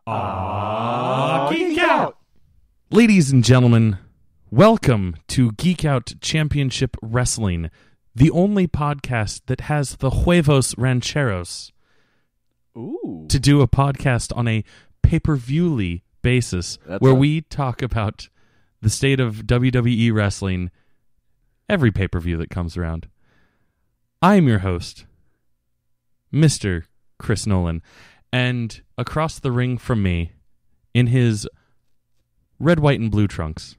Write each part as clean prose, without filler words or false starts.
Geek Out! Ladies and gentlemen, welcome to Geek Out Championship Wrestling, the only podcast that has the huevos rancheros to do a podcast on a pay-per-view-ly basis where we talk about the state of WWE wrestling every pay-per-view that comes around. I'm your host, Mr. Chris Nolan, and across the ring from me, in his red, white, and blue trunks,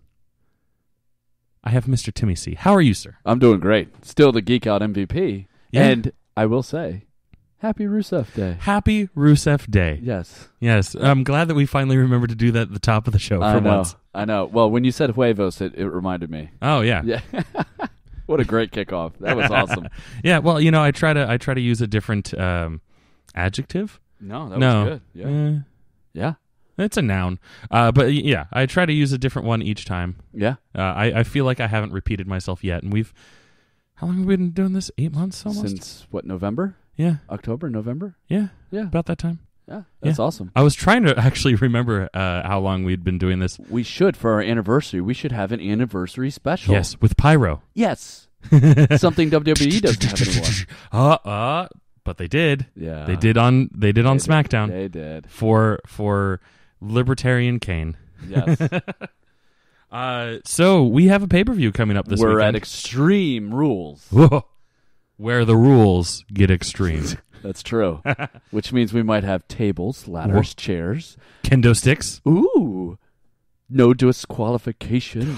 I have Mr. Timmy C. How are you, sir? I'm doing great. Still the Geek Out MVP. Yeah. And I will say, Happy Rusev Day. Happy Rusev Day. Yes. Yes. I'm glad that we finally remembered to do that at the top of the show for once. I know. Well, when you said huevos, it reminded me. Oh, yeah. Yeah. What a great kickoff. That was awesome. Yeah, well, you know, I try to use a different adjective. No, that was good. Yeah. Yeah. It's a noun. But yeah, I try to use a different one each time. Yeah. I feel like I haven't repeated myself yet. And how long have we been doing this? 8 months almost? Since, what, November? Yeah. October, November? Yeah. Yeah. About that time. Yeah. That's awesome. I was trying to actually remember how long we'd been doing this. We should, for our anniversary, we should have an anniversary special. Yes, with pyro. Yes. Something WWE doesn't have anymore. But they did. Yeah. They did on SmackDown. They did. For Libertarian Kane. Yes. So we have a pay-per-view coming up this weekend. We're at Extreme Rules. Whoa. Where the rules get extreme. That's true. Which means we might have tables, ladders, chairs. Kendo sticks. Ooh. No disqualifications.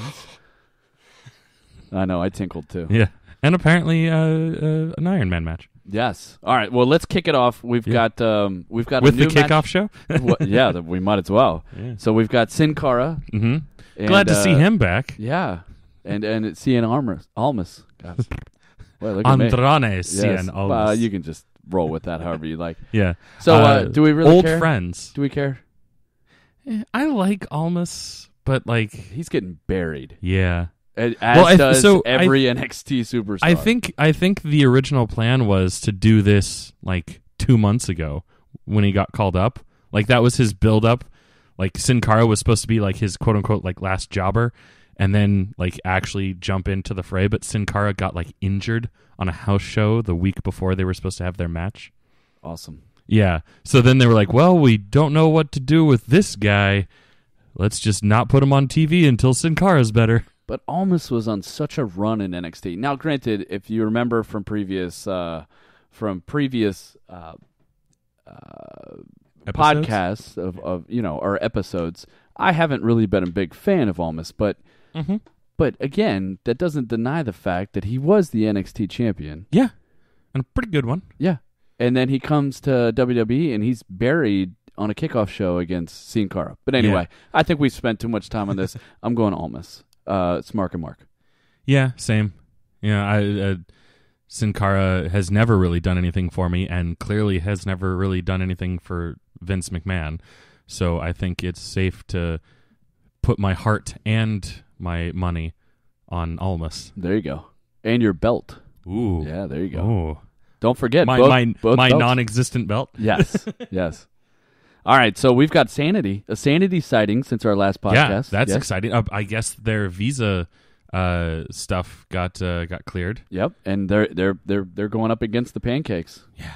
I know, I tinkled too. Yeah. And apparently an Iron Man match. Yes. All right. Well, let's kick it off. We've got with a new the kickoff match. show. Yeah, we might as well. Yeah. So we've got Sin Cara. Mm-hmm. Glad to see him back. Yeah, and Cien Almas. God. Well, look at me. Andrade Yes. Cien Almas. You can just roll with that however you like. Yeah. So do we really old care? friends? Do we care? I like Almas, but like he's getting buried. Yeah. As does every NXT superstar. I think the original plan was to do this like 2 months ago when he got called up. Like that was his build up. Like Sin Cara was supposed to be like his quote unquote like last jobber and then like actually jump into the fray, but Sin Cara got like injured on a house show the week before they were supposed to have their match. Awesome. Yeah. So then they were like, well, we don't know what to do with this guy. Let's just not put him on TV until Sin Cara's better. But Almas was on such a run in NXT. Now, granted, if you remember from previous podcasts of or episodes, I haven't really been a big fan of Almas, but again, that doesn't deny the fact that he was the NXT champion. Yeah, and a pretty good one. Yeah, and then he comes to WWE and he's buried on a kickoff show against Sin Cara. But anyway, I think we spent too much time on this. I'm going Almas. It's Mark and Mark. Yeah, same. Yeah, Sin Cara has never really done anything for me, and clearly has never really done anything for Vince McMahon. So I think it's safe to put my heart and my money on Almas. There you go, and your belt. Ooh, yeah, there you go. Ooh. Don't forget my both non-existent belt. Yes, yes. All right, so we've got a Sanity sighting since our last podcast. Yeah, that's exciting. I guess their visa stuff got cleared. Yep, and they're going up against the Pancakes. Yeah.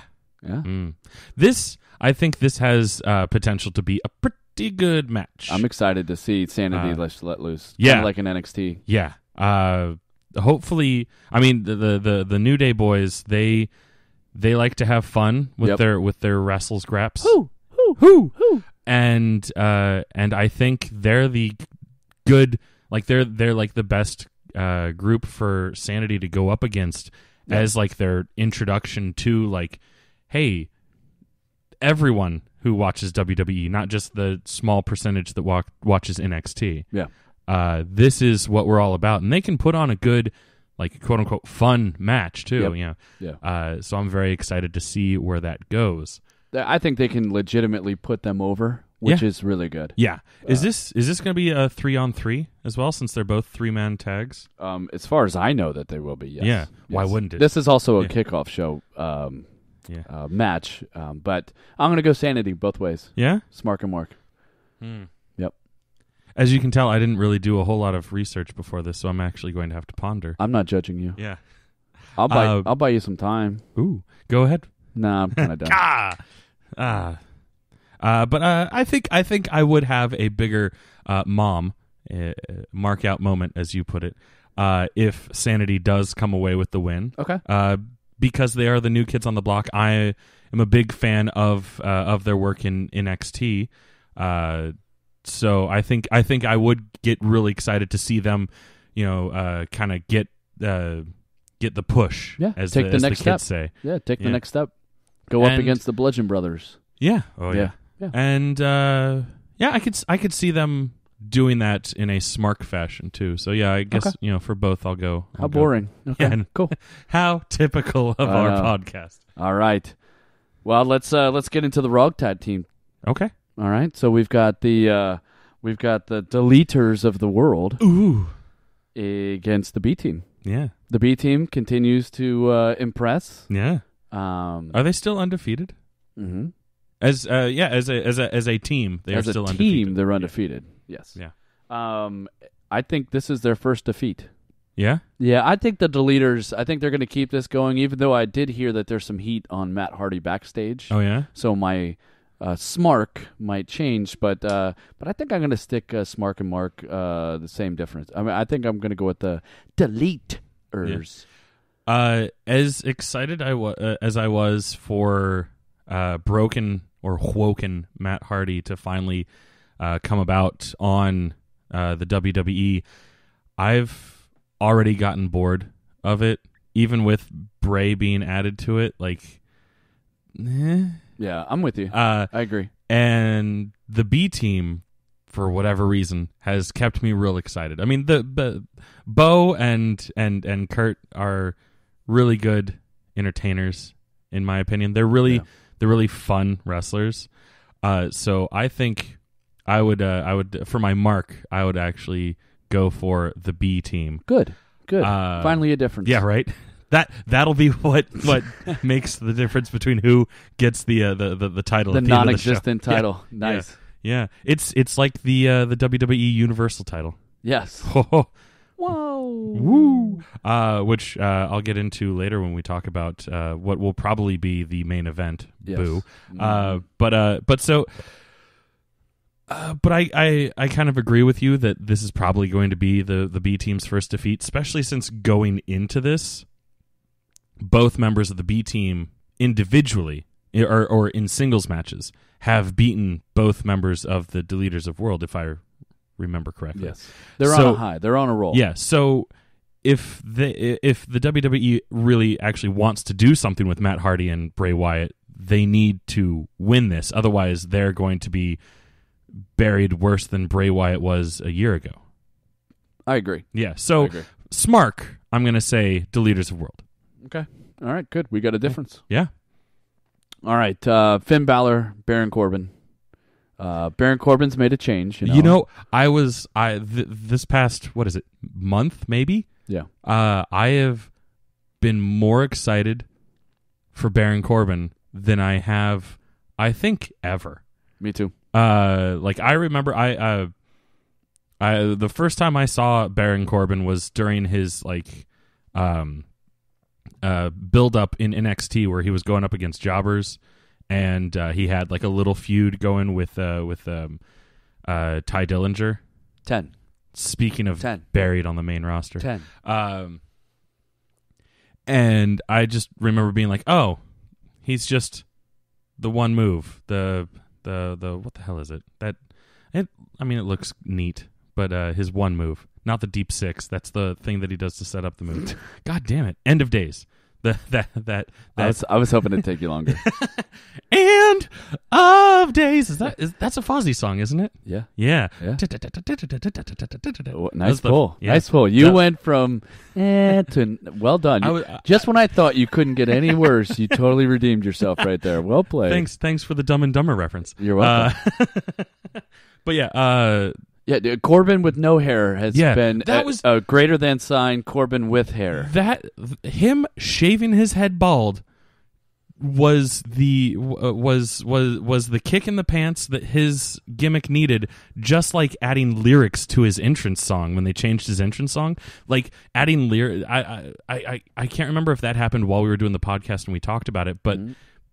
I think this has potential to be a pretty good match. I'm excited to see Sanity let loose. Yeah, kind of like an NXT. Yeah. Hopefully, I mean the New Day boys they like to have fun with their wrestle scraps. Who? And I think they're the good, like they're like the best group for Sanity to go up against as like their introduction to like, hey, everyone who watches WWE, not just the small percentage that watches NXT. Yeah. This is what we're all about, and they can put on a good, like quote unquote fun match too. Yep. Yeah. So I'm very excited to see where that goes. I think they can legitimately put them over, which is really good. Yeah. Is this going to be a 3-on-3 as well, since they're both 3-man tags? As far as I know that they will be, yes. Yeah. Yes. Why wouldn't it? This is also a kickoff show match, but I'm going to go Sanity both ways. Yeah? Smart and Mark. Yep. As you can tell, I didn't really do a whole lot of research before this, so I'm actually going to have to ponder. I'm not judging you. Yeah. I'll buy you some time. Ooh, go ahead. Nah, I'm kind of done. But I think I would have a bigger mom mark out moment, as you put it, if Sanity does come away with the win. Okay. Because they are the new kids on the block. I am a big fan of their work in NXT. So I think I would get really excited to see them, kind of get the push. Yeah. As take the next kids step. say. Yeah. Take the next step. Go up against the Bludgeon Brothers. Yeah. Oh yeah. And I could see them doing that in a Smark fashion too. So yeah, I guess for both I'll go. How boring. Okay. Yeah, cool. How typical of our podcast. All right. Well, let's get into the Raw Tag Team. Okay. All right. So we've got the Deleters of the World. Ooh. Against the B Team. Yeah. The B Team continues to impress. Yeah. Are they still undefeated? Mm-hmm. As a team, they are still undefeated. As a team, they're undefeated. Yes. Yeah. I think this is their first defeat. Yeah? Yeah, I think the Deleters, I think they're going to keep this going, even though I did hear that there's some heat on Matt Hardy backstage. Oh, yeah? So my Smark might change, but I think I'm going to stick Smark and Mark the same difference. I mean, I think I'm going to go with the Deleters. Yeah. As excited as I was for broken or woken Matt Hardy to finally come about on the WWE, I've already gotten bored of it, even with Bray being added to it. Like, yeah, I'm with you. I agree. And the B Team, for whatever reason, has kept me real excited. I mean, the Bo and Kurt are really good entertainers, in my opinion. They're really fun wrestlers. So I think I would for my mark, I would actually go for the B Team. Good. Finally a difference. Yeah, right. That'll be what makes the difference between who gets the title, the at the non-existent end of the show. title. Yeah. Nice. Yeah. It's like the WWE Universal title. Yes. Whoa. Woo. Which I'll get into later when we talk about what will probably be the main event. Yes. Boo. Mm-hmm. But I kind of agree with you that this is probably going to be the B Team's first defeat, especially since going into this, both members of the B Team individually or in singles matches have beaten both members of the Deleters of World, if I remember correctly. Yes, they're on a high. They're on a roll. Yeah. So if the WWE really actually wants to do something with Matt Hardy and Bray Wyatt, they need to win this. Otherwise, they're going to be buried worse than Bray Wyatt was a year ago. I agree. Yeah. So Smark, I'm going to say Deleters of World. Okay. All right. Good. We got a difference. Yeah. All right. Finn Balor, Baron Corbin. Baron Corbin's made a change. This past, what is it, month maybe? Yeah. I have been more excited for Baron Corbin than I have, I think, ever. Me too. I remember the first time I saw Baron Corbin was during his build up in NXT where he was going up against jobbers, and he had like a little feud going with Ty Dillinger. 10. Speaking of 10. Buried on the main roster. 10. And I just remember being like, oh, he's just the one move. The what the hell is it? It looks neat, but his one move, not the deep six. That's the thing that he does to set up the move. God damn it! End of days. I was hoping it'd take you longer. End of days. That's a Fozzy song, isn't it? Yeah. Yeah. Nice pull. Yeah. Nice pull. You went from to well done. Just when I thought you couldn't get any worse, you totally redeemed yourself right there. Well played. Thanks for the Dumb and Dumber reference. You're welcome. But yeah. Yeah, Corbin with no hair has been a greater than sign. Corbin with hair. Him shaving his head bald was the kick in the pants that his gimmick needed, just like adding lyrics to his entrance song when they changed his entrance song. Like adding lyrics, I can't remember if that happened while we were doing the podcast and we talked about it, but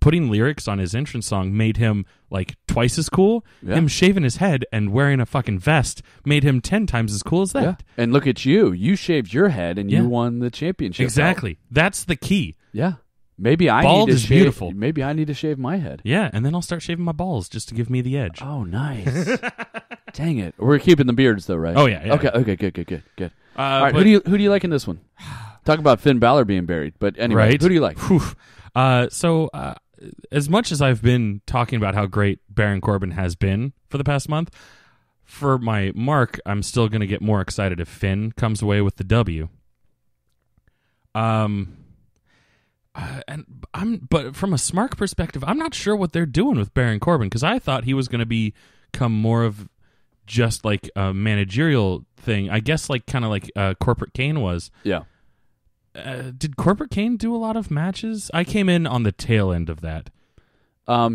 putting lyrics on his entrance song made him like twice as cool. Yeah. Him shaving his head and wearing a fucking vest made him 10 times as cool as that. Yeah. And look at you. You shaved your head and you won the championship. Exactly. That's the key. Yeah. Maybe I Bald need to is shave, beautiful. Maybe I need to shave my head. Yeah, and then I'll start shaving my balls just to give me the edge. Oh, nice. Dang it. We're keeping the beards though, right? Oh yeah. Okay, good. All right, who do you like in this one? Talk about Finn Balor being buried, but anyway, right? Who do you like? So as much as I've been talking about how great Baron Corbin has been for the past month, for my mark, I'm still going to get more excited if Finn comes away with the W. But from a Smark perspective, I'm not sure what they're doing with Baron Corbin, because I thought he was going to become more of just like a managerial thing. I guess like kind of like Corporate Kane was. Yeah. Did Corporate Kane do a lot of matches? I came in on the tail end of that.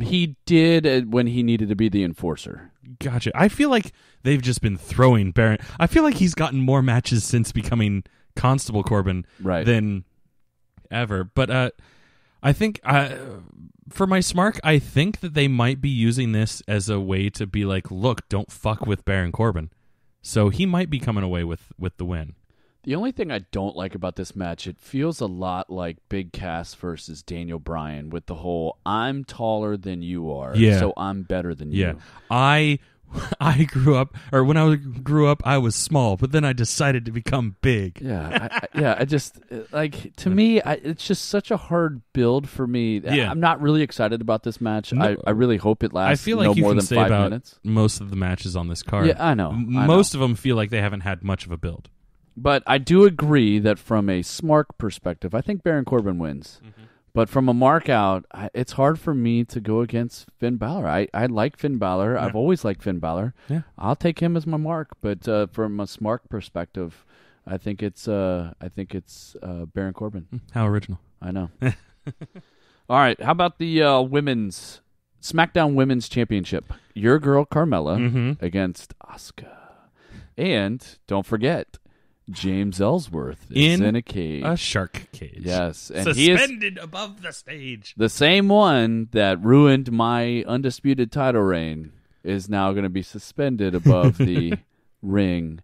He did when he needed to be the enforcer. Gotcha. I feel like they've just been throwing Baron. I feel like he's gotten more matches since becoming Constable Corbin than ever. But I think for my Smark, I think that they might be using this as a way to be like, look, don't fuck with Baron Corbin. So he might be coming away with the win. The only thing I don't like about this match, it feels a lot like Big Cass versus Daniel Bryan with the whole I'm taller than you are, so I'm better than you. I grew up, or when I grew up, I was small, but then I decided to become big. I just, like, to me, it's just such a hard build for me. Yeah. I'm not really excited about this match. No, I really hope it lasts I feel like no you more can than say 5 about minutes. Most of the matches on this card. Yeah, I know. Most of them feel like they haven't had much of a build. But I do agree that from a Smark perspective, I think Baron Corbin wins. Mm-hmm. But from a mark out, it's hard for me to go against Finn Balor. I like Finn Balor. Yeah. I've always liked Finn Balor. Yeah. I'll take him as my mark. But from a Smark perspective, I think it's Baron Corbin. How original. I know. All right. How about the women's SmackDown Women's Championship? Your girl Carmella against Asuka. And don't forget, James Ellsworth is in a cage. A shark cage. Yes. And suspended above the stage. The same one that ruined my undisputed title reign is now going to be suspended above the ring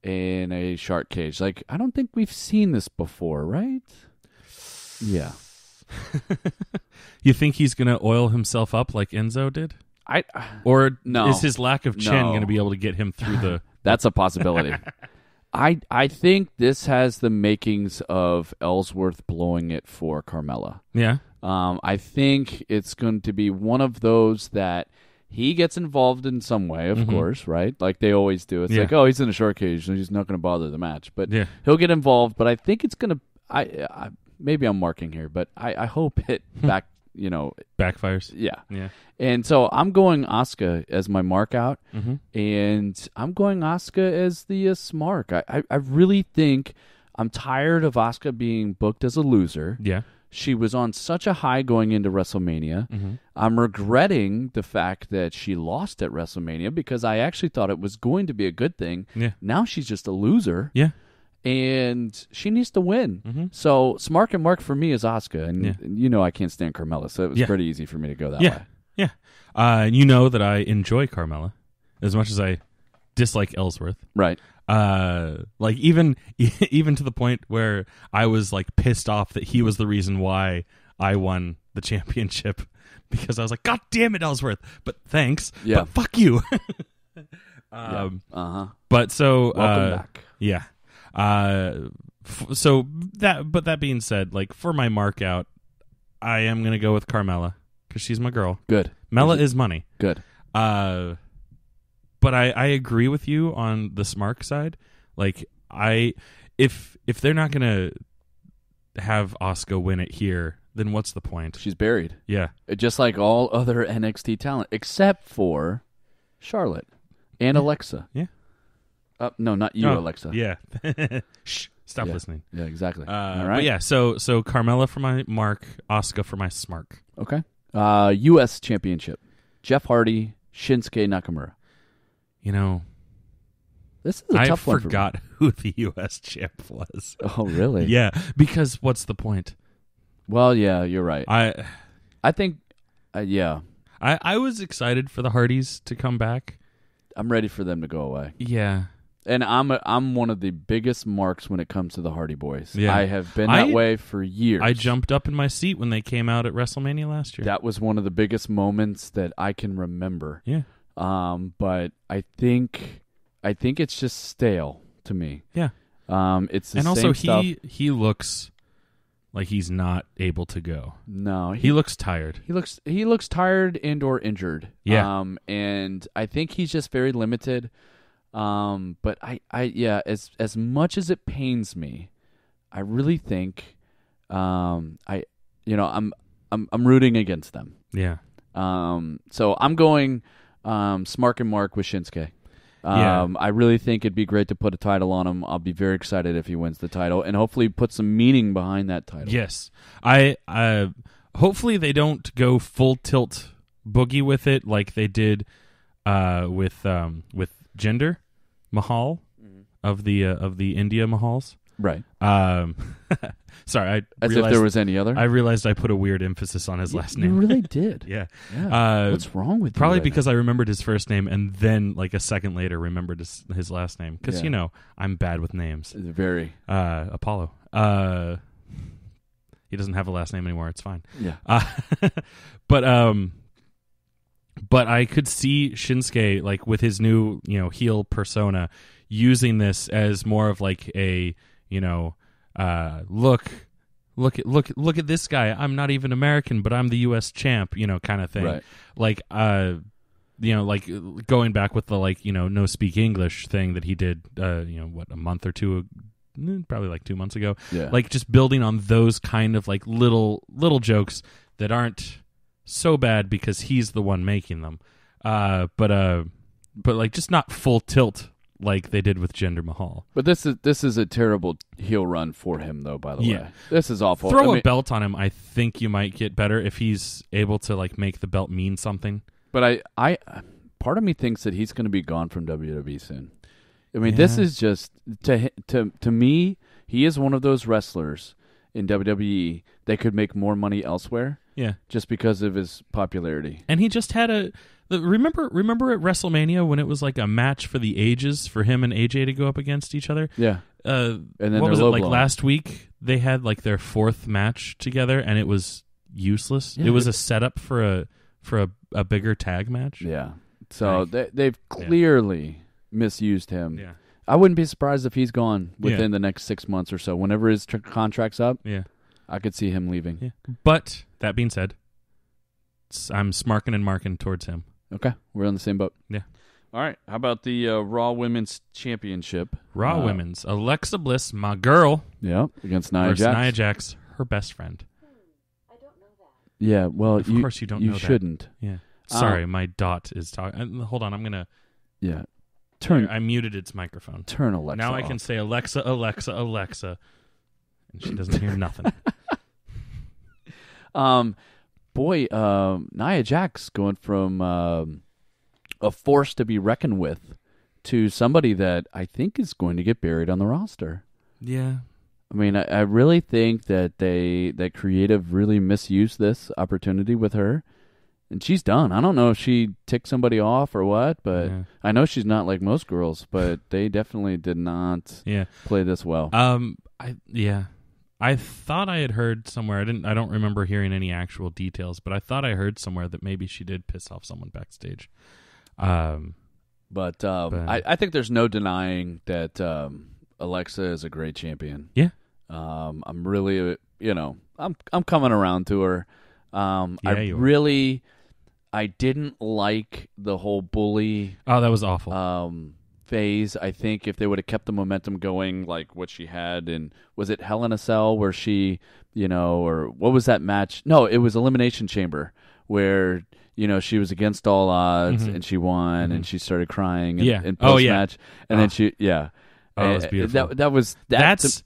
in a shark cage. Like, I don't think we've seen this before, right? Yeah. You think he's going to oil himself up like Enzo did? Or no. Is his lack of chin going to be able to get him through the... That's a possibility. I think this has the makings of Ellsworth blowing it for Carmella. Yeah. I think it's going to be one of those that he gets involved in some way, of course, right? Like they always do. It's like, oh, he's in a short cage, so he's not going to bother the match. But he'll get involved. But I think it's going to... maybe I'm marking here, but I hope it backfires. Yeah. And so I'm going Asuka as my mark out, and I'm going Asuka as the Smark. I really think I'm tired of Asuka being booked as a loser. Yeah. She was on such a high going into WrestleMania. I'm regretting the fact that she lost at WrestleMania because I actually thought it was going to be a good thing. Yeah. Now she's just a loser. Yeah. And she needs to win. So Smark and Mark for me is Asuka. And I can't stand Carmella, so it was pretty easy for me to go that way. Yeah. You know that I enjoy Carmella as much as I dislike Ellsworth. Right. Like even to the point where I was like pissed off that he was the reason why I won the championship, because I was like, God damn it, Ellsworth. But thanks. Yeah. But fuck you. But so welcome back. Yeah. So that being said, like for my mark out, I am gonna go with Carmella because she's my girl. Good. Mella is money. Good. But I agree with you on the Smark side. Like if they're not gonna have Asuka win it here, then what's the point? She's buried. Yeah. Just like all other NXT talent, except for Charlotte and Alexa. Yeah. No, not you, Alexa. Yeah. Shh. Stop listening. Yeah, exactly. All right. But yeah, so Carmella for my mark, Asuka for my smark. Okay. U.S. Championship. Jeff Hardy, Shinsuke Nakamura. This is a tough one. I forgot who the U.S. champ was. Oh, really? Yeah, because what's the point? Well, yeah, you're right. I think, yeah. I was excited for the Hardys to come back. I'm ready for them to go away. Yeah. And I'm one of the biggest marks when it comes to the Hardy Boys. Yeah. I have been that way for years. I jumped up in my seat when they came out at WrestleMania last year. That was one of the biggest moments that I can remember. Yeah. But I think it's just stale to me. Yeah. It's the and same also stuff. he looks like he's not able to go. No, he looks tired. He looks tired and or injured. Yeah. And I think he's just very limited. But as much as it pains me, I really think I'm rooting against them. Yeah. So I'm going Smark and Mark with Shinsuke. I really think it'd be great to put a title on him. I'll be very excited if he wins the title, and hopefully put some meaning behind that title. Yes, I hopefully they don't go full tilt boogie with it like they did with Jinder Mahal of the India Mahals. Right. Sorry, as if there was any other. I realized I put a weird emphasis on his last name. You really did. Yeah. What's wrong with you? Probably because I remembered his first name and then, like a second later, remembered his last name. Because I'm bad with names. Very. Apollo. He doesn't have a last name anymore. It's fine. Yeah. But I could see Shinsuke, like, with his new heel persona, using this as more of like a look at this guy. I'm not even American, but I'm the U.S. champ, kind of thing. Right. Like, like going back with the no speak English thing that he did, a month or two, probably like 2 months ago. Yeah. Like just building on those kind of like little jokes that aren't so bad because he's the one making them. But like just not full tilt like they did with Jinder Mahal. But this is a terrible heel run for him, though, by the way. This is awful. Throw a belt on him, I think you might get better if he's able to like make the belt mean something. But I part of me thinks that he's going to be gone from WWE soon. I mean, this is just to me, he is one of those wrestlers in WWE that could make more money elsewhere. Yeah. Just because of his popularity. And he just had remember at WrestleMania when it was like a match for the ages for him and AJ to go up against each other? Yeah. And then what was it like last week? They had like their fourth match together and it was useless. Yeah, it was a setup for a bigger tag match. Yeah. So they've clearly misused him. Yeah. I wouldn't be surprised if he's gone within the next 6 months or so. Whenever his contract's up, I could see him leaving. Yeah. But that being said, I'm smarking and marking towards him. Okay, we're on the same boat. Yeah. All right. How about the Raw Women's Championship? Raw Women's. Alexa Bliss, my girl. Yeah, against Nia Jax. Nia Jax, her best friend. I don't know that. Yeah, well, of course you don't know that. You shouldn't. Yeah. Sorry, my dot is talking. Hold on, I'm going to... Yeah. I muted its microphone. Turn Alexa Now off. I can say Alexa, Alexa, Alexa. And she doesn't hear nothing. Nia Jax going from a force to be reckoned with to somebody that I think is going to get buried on the roster. Yeah. I mean, I really think that that creative really misused this opportunity with her. And she's done. I don't know if she ticked somebody off or what, but I know she's not like most girls, but they definitely did not play this well. I thought I had heard somewhere. I don't remember hearing any actual details, but I thought I heard somewhere that maybe she did piss off someone backstage. But I think there's no denying that Alexa is a great champion. Yeah. I'm really, I'm coming around to her. I didn't like the whole bully. Oh, that was awful. Phase. I think if they would have kept the momentum going, like what she had, and was it Hell in a Cell where she, or what was that match? No, it was Elimination Chamber where she was against all odds and she won and she started crying in post match, and then she Oh, it was beautiful. That's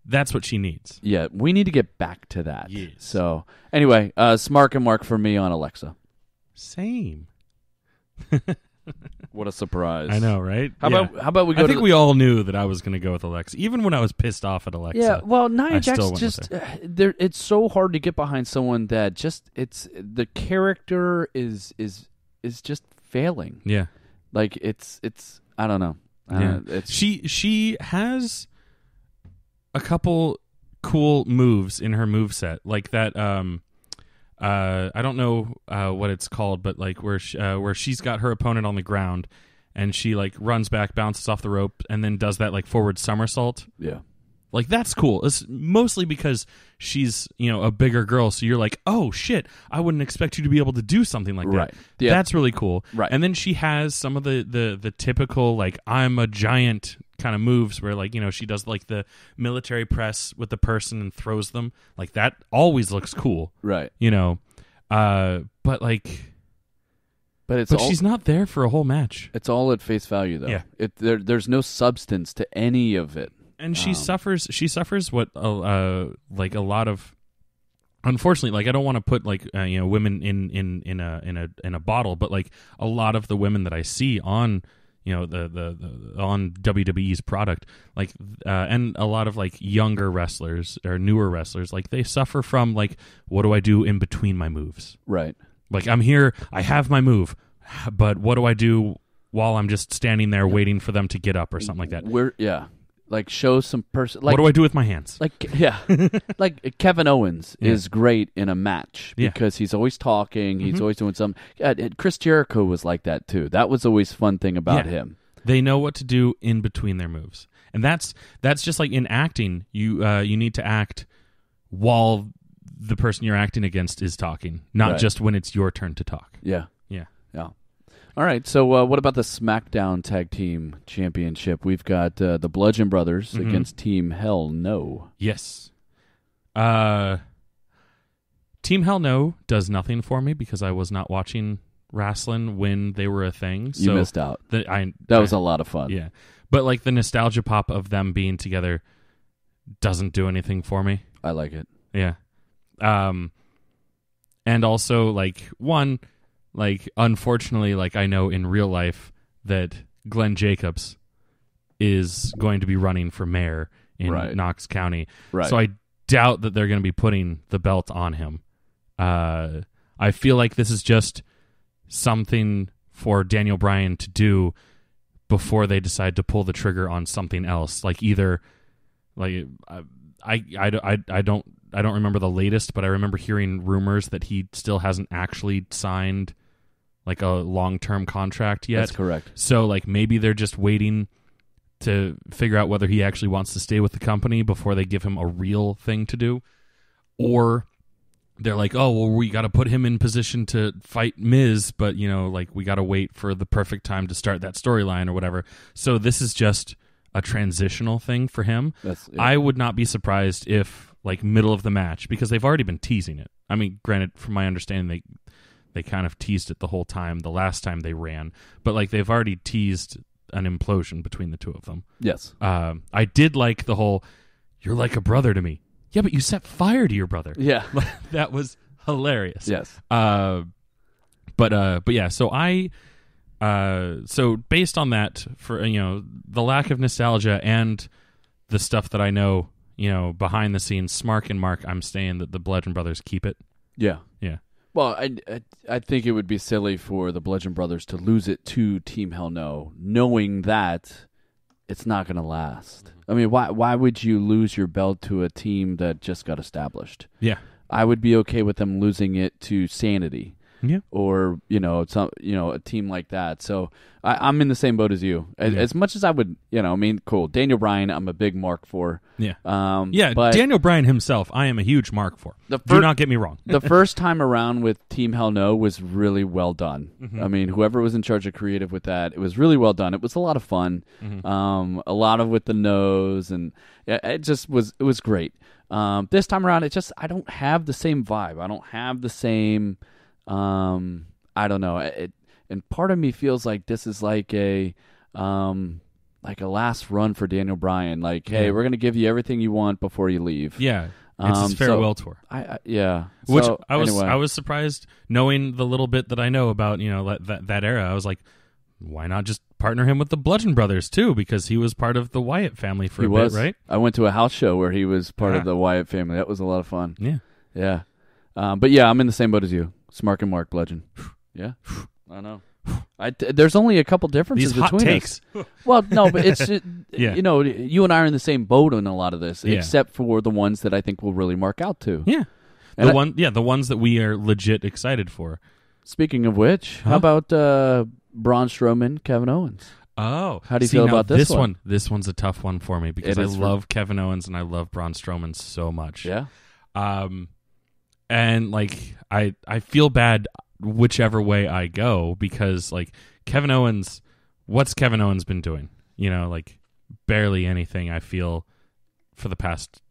That's what she needs. Yeah, we need to get back to that. Yes. So, anyway, Smark and Mark for me on Alexa. Same. What a surprise. I know, right? How about we go I think we all knew that I was going to go with Alexa, even when I was pissed off at Alexa. Yeah, well, Nia I Jax still went just with it's so hard to get behind someone that just it's the character is just failing. Yeah. Like it's I don't know. It's She has a couple cool moves in her moveset, like that I don't know what it's called, but like where she's got her opponent on the ground and she like runs back, bounces off the rope, and then does that like forward somersault. Yeah. Like that's cool. It's mostly because she's, a bigger girl, so you're like, "Oh shit, I wouldn't expect you to be able to do something like Right. that." Yeah. That's really cool. Right. And then she has some of the typical like I'm a giant kind of moves where like, she does like the military press with the person and throws them. Like that always looks cool. Right. But she's not there for a whole match. It's all at face value though. Yeah. There's no substance to any of it. And she suffers what like a lot of, unfortunately, like I don't want to put like women in a bottle, but like a lot of the women that I see on the on WWE's product, like and a lot of like younger wrestlers or newer wrestlers, like they suffer from like, what do I do in between my moves? Right. Like I'm here, I have my move, but what do I do while I'm just standing there waiting for them to get up or something like that? Like show some person. Like, what do I do with my hands? Like like Kevin Owens is great in a match because he's always talking. He's always doing something. Chris Jericho was like that too. That was always fun thing about him. They know what to do in between their moves, and that's just like in acting. You need to act while the person you're acting against is talking, not just when it's your turn to talk. Yeah. Yeah. All right, so what about the SmackDown Tag Team Championship? We've got the Bludgeon Brothers against Team Hell No. Yes. Team Hell No does nothing for me because I was not watching wrestling when they were a thing. You missed out. That was a lot of fun. Yeah. But like the nostalgia pop of them being together doesn't do anything for me. I like it. Yeah. And also unfortunately, like I know in real life that Glenn Jacobs is going to be running for mayor in Knox County. Right. So I doubt that they're going to be putting the belt on him. I feel like this is just something for Daniel Bryan to do before they decide to pull the trigger on something else. Like either, like I don't remember the latest, but I remember hearing rumors that he still hasn't actually signed like a long-term contract yet. That's correct. So like maybe they're just waiting to figure out whether he actually wants to stay with the company before they give him a real thing to do, or they're like, oh, well, we got to put him in position to fight Miz, but like we got to wait for the perfect time to start that storyline or whatever. So this is just a transitional thing for him. I would not be surprised if like middle of the match, because they've already been teasing it. I mean, granted, from my understanding, they kind of teased it the whole time the last time they ran, but like they've already teased an implosion between the two of them. Yes. I did like the whole, you're like a brother to me. Yeah, but you set fire to your brother. Yeah. That was hilarious. Yes. But yeah, so so based on that, for the lack of nostalgia and the stuff that I know, behind the scenes, Smark and Mark, I'm saying that the Bludgeon Brothers keep it. Yeah. Yeah. Well, I think it would be silly for the Bludgeon Brothers to lose it to Team Hell No, knowing that it's not going to last. I mean, why would you lose your belt to a team that just got established? Yeah. I would be okay with them losing it to Sanity. Yeah. Or a team like that. So I'm in the same boat as you. As much as I would, cool. Daniel Bryan, I'm a big mark for. Yeah. But Daniel Bryan himself, I am a huge mark for. Do not get me wrong. The first time around with Team Hell No was really well done. Mm-hmm. I mean, whoever was in charge of creative with that, it was really well done. It was a lot of fun. Mm-hmm. A lot of with the nose, and it was great. This time around, I don't have the same vibe. I don't have the same. I don't know. And part of me feels like this is like a like a last run for Daniel Bryan. Like, hey, we're going to give you everything you want before you leave. Yeah. It's his farewell tour. Which I was surprised knowing the little bit that I know about, that era. I was like, why not just partner him with the Bludgeon Brothers too? Because he was part of the Wyatt family for a bit, right? I went to a house show where he was part of the Wyatt family. That was a lot of fun. Yeah. Yeah. But yeah, I'm in the same boat as you. Smart and Mark Bludgeon. Yeah. I know. There's only a couple differences These hot between takes. us. Well, no, but it's Yeah. you and I are in the same boat on a lot of this, Yeah. except for the ones that I think will really mark out too. Yeah. And The ones that we are legit excited for. Speaking of which, how about Braun Strowman, Kevin Owens? Oh, how do you feel about this one? This one's a tough one for me because I love Kevin Owens and I love Braun Strowman so much. Yeah. And like I feel bad whichever way I go because like Kevin Owens, what's Kevin Owens been doing? Like barely anything. I feel for the past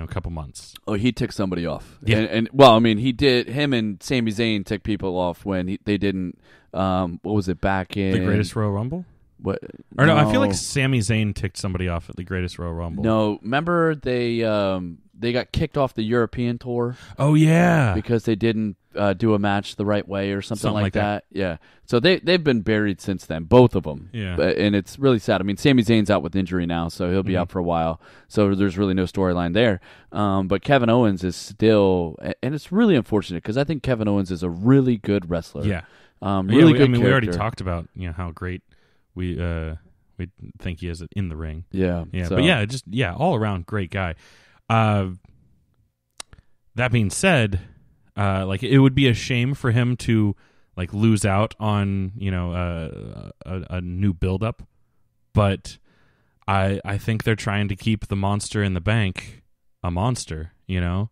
couple months. Oh, he ticked somebody off. Yeah. And well, I mean, he did. Him and Sami Zayn ticked people off when they didn't. What was it back in the Greatest Royal Rumble? What? Or no, I feel like Sami Zayn ticked somebody off at the Greatest Royal Rumble. No, remember they got kicked off the European tour. Oh yeah, because they didn't do a match the right way or something like that. Yeah, so they've been buried since then, both of them. Yeah, and it's really sad. I mean, Sami Zayn's out with injury now, so he'll be out for a while. So there's really no storyline there. But Kevin Owens is still, and it's really unfortunate because I think Kevin Owens is a really good wrestler. Yeah, really good. I mean, we already talked about how great we think he is in the ring. Yeah, yeah, so. But all around great guy. That being said, like it would be a shame for him to like lose out on a new buildup, but I think they're trying to keep the monster in the bank a monster. So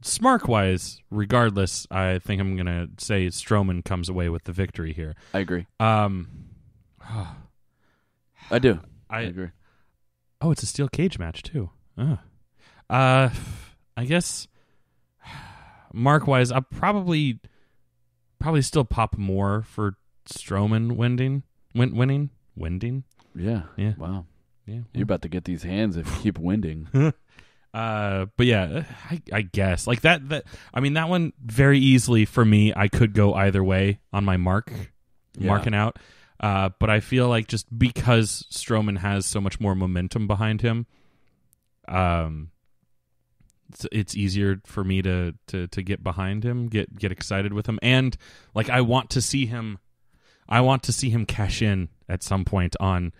Smark wise, regardless, I think I'm gonna say Strowman comes away with the victory here. I agree. I do. I agree. Oh, it's a steel cage match too. I guess mark-wise, I'll probably still pop more for Strowman winning. Yeah. Wow. Yeah. You're about to get these hands if you keep winding. But yeah, I guess like that. I mean, that one very easily for me. I could go either way on my marking out. But I feel like just because Strowman has so much more momentum behind him, it's easier for me to get behind him, get excited with him, and like I want to see him cash in at some point on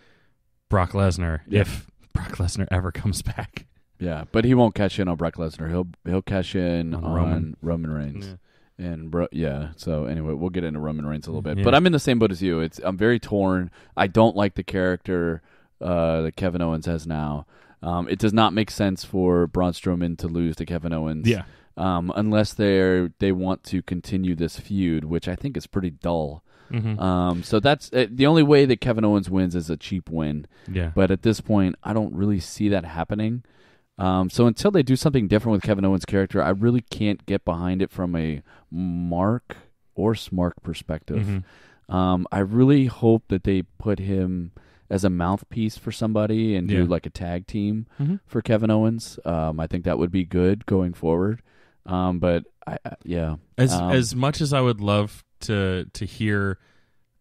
Brock Lesnar if Brock Lesnar ever comes back. Yeah, but he won't cash in on Brock Lesnar. He'll cash in on Roman Reigns. Yeah. And so anyway, we'll get into Roman Reigns a little bit. Yeah. But I'm in the same boat as you. I'm very torn. I don't like the character that Kevin Owens has now. It does not make sense for Braun Strowman to lose to Kevin Owens. Yeah. Unless they want to continue this feud, which I think is pretty dull. Mm-hmm. So that's the only way that Kevin Owens wins is a cheap win. Yeah. But at this point, I don't really see that happening. So until they do something different with Kevin Owens' character, I really can't get behind it from a Mark or Smark perspective. Mm-hmm. I really hope that they put him as a mouthpiece for somebody and do like a tag team for Kevin Owens. I think that would be good going forward. But as much as I would love to hear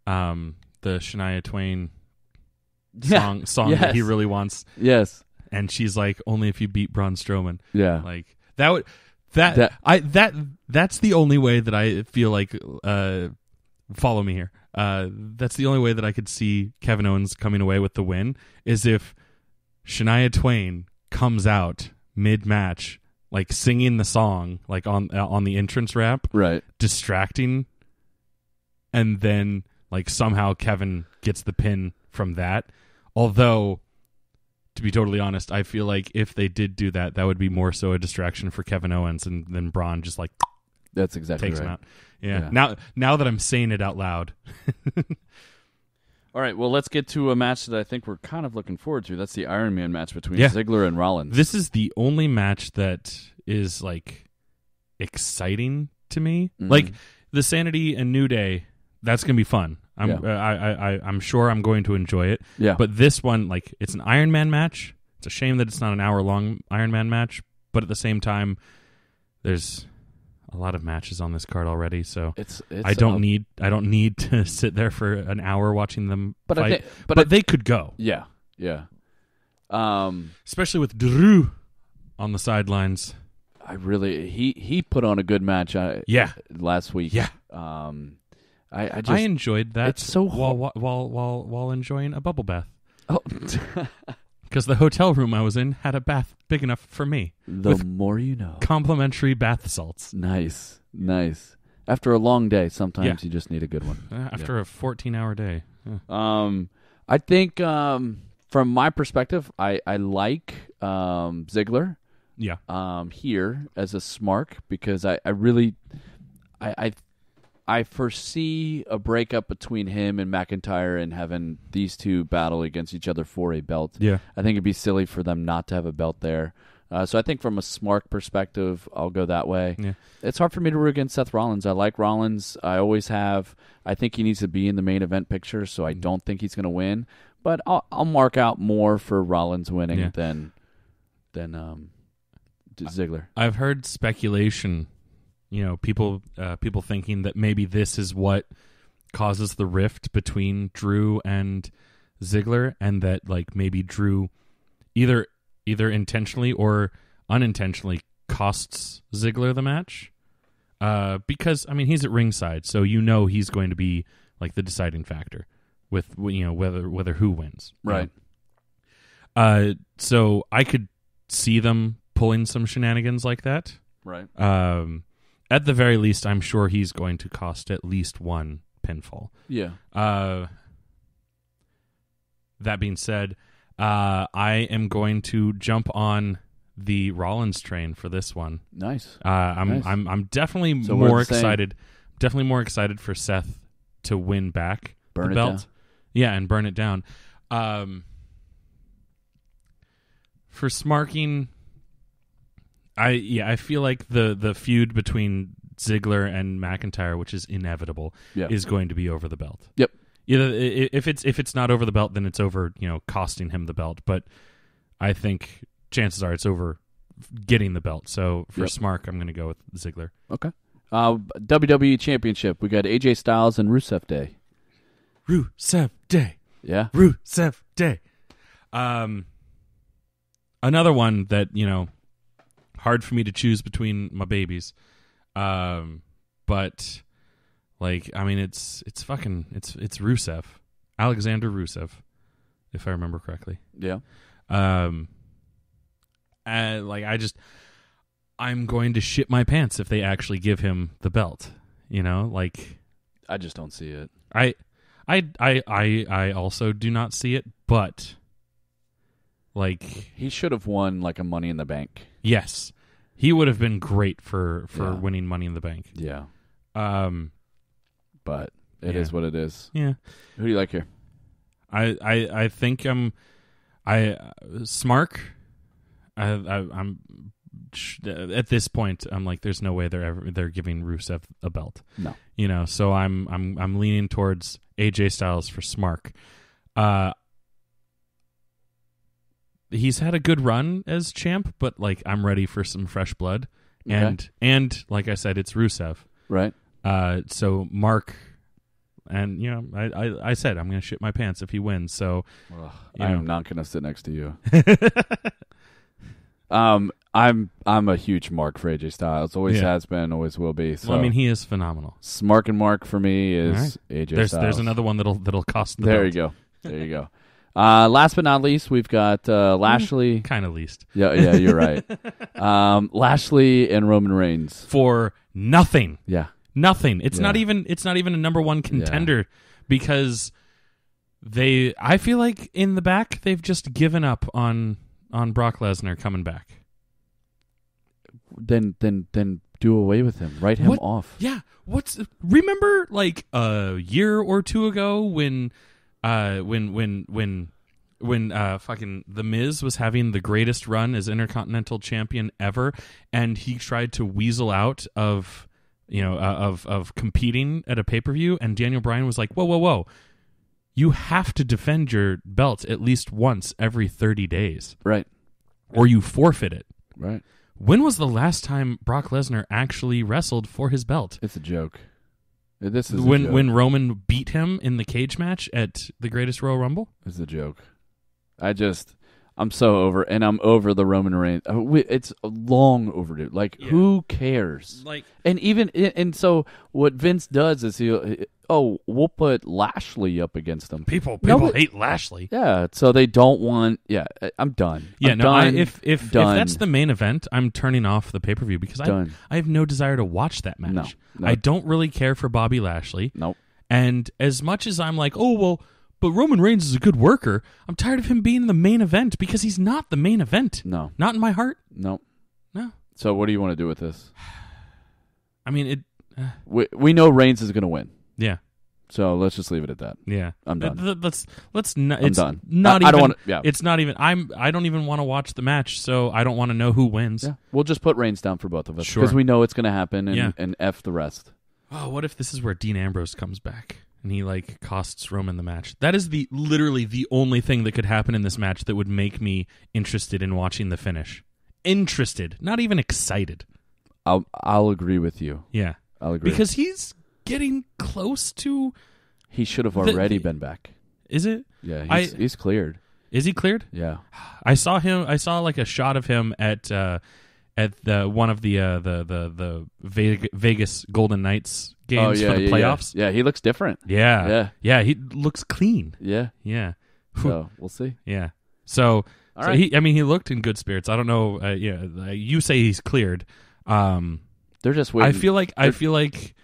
the Shania Twain song yes. that he really wants. Yes. And she's like, only if you beat Braun Strowman. Yeah. Like that's the only way that I feel like follow me here. That's the only way that I could see Kevin Owens coming away with the win is if Shania Twain comes out mid-match like singing the song like on the entrance ramp, right, distracting, and then like somehow Kevin gets the pin from that. Although, to be totally honest, I feel like if they did do that, that would be more so a distraction for Kevin Owens, and then Braun just like that's exactly takes right. him out. Yeah. Now that I'm saying it out loud. All right, well, let's get to a match that I think we're kind of looking forward to. That's the Iron Man match between Ziggler and Rollins. This is the only match that is like exciting to me. Mm-hmm. Like the Sanity and New Day, that's gonna be fun. I'm sure I'm going to enjoy it. Yeah. But this one, like, it's an Iron Man match. It's a shame that it's not an hour-long Iron Man match. But at the same time, there's a lot of matches on this card already, so it's I don't need to sit there for an hour watching them fight. But they could go. Yeah. Especially with Drew on the sidelines. He put on a good match. Last week. Yeah. I enjoyed that. It's so while enjoying a bubble bath. Oh. Because the hotel room I was in had a bath big enough for me. The more you know. Complimentary bath salts. Nice. After a long day, sometimes you just need a good one. After a 14-hour day. Yeah. I think from my perspective, I like Ziggler. Yeah. Here as a Smark because I foresee a breakup between him and McIntyre and having these two battle against each other for a belt. Yeah. I think it'd be silly for them not to have a belt there. So I think from a Smark perspective, I'll go that way. Yeah. It's hard for me to root against Seth Rollins. I like Rollins. I always have. I think he needs to be in the main event picture, so I don't think he's going to win. But I'll mark out more for Rollins winning than Ziggler. I've heard speculation. People thinking that maybe this is what causes the rift between Drew and Ziggler, and that like maybe Drew either intentionally or unintentionally costs Ziggler the match. Because I mean he's at ringside, so he's going to be like the deciding factor with whether who wins. Right. So I could see them pulling some shenanigans like that. Right. At the very least, I'm sure he's going to cost at least one pinfall. Yeah. That being said, I am going to jump on the Rollins train for this one. Nice. I'm definitely more excited. Definitely more excited for Seth to win back the belt. Down. Yeah, and burn it down. For Smarking, I feel like the feud between Ziggler and McIntyre, which is inevitable, is going to be over the belt. Yep. Either if it's not over the belt, then it's over costing him the belt. But I think chances are it's over getting the belt. So for Smark, I'm going to go with Ziggler. Okay. WWE Championship. We got AJ Styles and Rusev Day. Rusev Day. Yeah. Rusev Day. Another one that hard for me to choose between my babies. But like, I mean, it's Rusev, Alexander Rusev, if I remember correctly. Yeah. I'm going to shit my pants if they actually give him the belt. I just don't see it. I also do not see it, but like he should have won like a Money in the Bank. Yes. He would have been great for winning Money in the Bank. Yeah. But it is what it is. Yeah. Who do you like here? I think Smark. I'm at this point. I'm like, there's no way they're giving Rusev a belt. No. So I'm leaning towards AJ Styles for Smark. He's had a good run as champ, but like I'm ready for some fresh blood. Okay. And like I said, it's Rusev. Right. So Mark, and I said I'm going to shit my pants if he wins. So I am not going to sit next to you. I'm a huge Mark for AJ Styles. Always has been, always will be. So. Well, I mean, he is phenomenal. Smark and Mark for me is AJ Styles. There's another one that'll cost the belt. There you go. Last but not least, we've got Lashley. Kind of least. Yeah, you're right. Lashley and Roman Reigns for nothing. Yeah, nothing. It's not even a number one contender because I feel like in the back they've just given up on Brock Lesnar coming back. Then do away with him. Write him off. Yeah. Remember like a year or two ago when fucking The Miz was having the greatest run as Intercontinental Champion ever, and he tried to weasel out of of competing at a pay-per-view, and Daniel Bryan was like, whoa. You have to defend your belt at least once every 30 days. Right. Or you forfeit it. Right. When was the last time Brock Lesnar actually wrestled for his belt? It's a joke. This is when Roman beat him in the cage match at the Greatest Royal Rumble? It's a joke. I'm so over, and I'm over the Roman Reigns. It's long overdue. Like, who cares? And so what Vince does is we'll put Lashley up against him. People hate Lashley. Yeah, so they don't want. Yeah, I'm done. Yeah, I'm no. done. If that's the main event, I'm turning off the pay-per-view because I have no desire to watch that match. No. I don't really care for Bobby Lashley. Nope. And as much as I'm like, but Roman Reigns is a good worker, I'm tired of him being the main event because he's not the main event. No. Not in my heart. No. No. So what do you want to do with this? I mean, we know Reigns is going to win. Yeah. So let's just leave it at that. Yeah. I'm done. Let's not. I'm it's done. Not I even. don't want. Yeah. It's not even. I don't even want to watch the match, so I don't want to know who wins. Yeah. We'll just put Reigns down for both of us Sure. because we know it's going to happen, and, Yeah. and F the rest. Oh, what if this is where Dean Ambrose comes back and he costs Roman the match? That is literally the only thing that could happen in this match that would make me interested in watching the finish. Interested, not even excited. I'll agree with you. Yeah, I'll agree because he's getting close to. He should have already been back. Is it? Yeah, he's cleared. Is he cleared? Yeah, I saw him. I saw a shot of him at the one of the Vegas Golden Knights games for the playoffs. Yeah, he looks different. Yeah, he looks clean. Yeah. So we'll see. Yeah. So, all right. He looked in good spirits. I don't know. You say he's cleared. They're just waiting. I feel like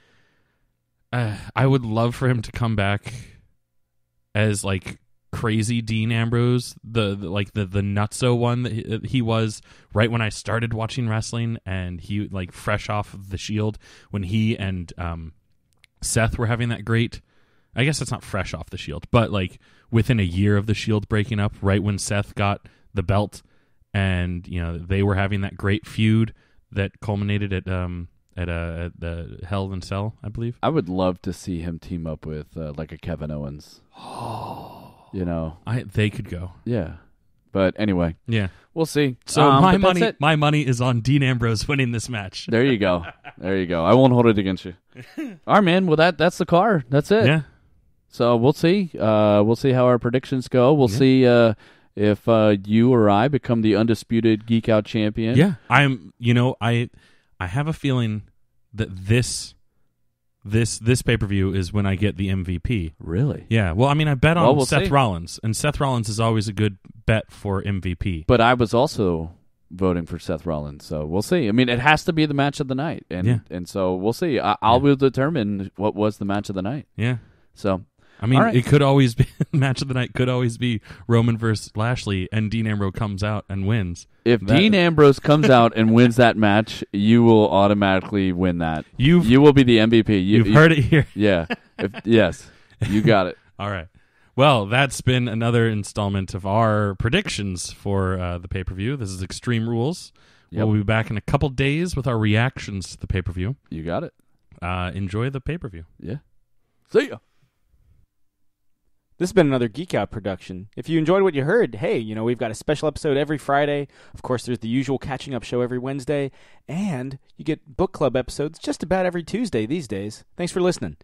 I would love for him to come back as crazy Dean Ambrose, the nutso one that he was right when I started watching wrestling, and he fresh off of the Shield when he and Seth were having that great. I guess it's not fresh off the Shield, but within a year of the Shield breaking up, right when Seth got the belt, and they were having that great feud that culminated at the Hell in a Cell, I believe. I would love to see him team up with a Kevin Owens. They could go. Yeah. But anyway. Yeah. We'll see. So my money is on Dean Ambrose winning this match. There you go. I won't hold it against you. All right, man. Well, that's the car. That's it. Yeah. So we'll see. We'll see how our predictions go. We'll see if you or I become the undisputed Geek Out champion. Yeah. I have a feeling that this pay-per-view is when I get the MVP. Really? Yeah. Well, I bet on we'll Seth see. Rollins, and Seth Rollins is always a good bet for MVP. But I was also voting for Seth Rollins, so we'll see. It has to be the match of the night, and so we'll see. I will determine what was the match of the night. Yeah. So it could always be match of the night. Could always be Roman versus Lashley, and Dean Ambrose comes out and wins. If Dean Ambrose comes out and wins that match, you will automatically win that. You will be the MVP. You've heard it here. Yeah. Yes. You got it. All right. Well, that's been another installment of our predictions for the pay-per-view. This is Extreme Rules. Yep. We'll be back in a couple days with our reactions to the pay-per-view. You got it. Enjoy the pay-per-view. Yeah. See ya. This has been another Geek Out production. If you enjoyed what you heard, hey, we've got a special episode every Friday. Of course, there's the usual catching up show every Wednesday. And you get book club episodes just about every Tuesday these days. Thanks for listening.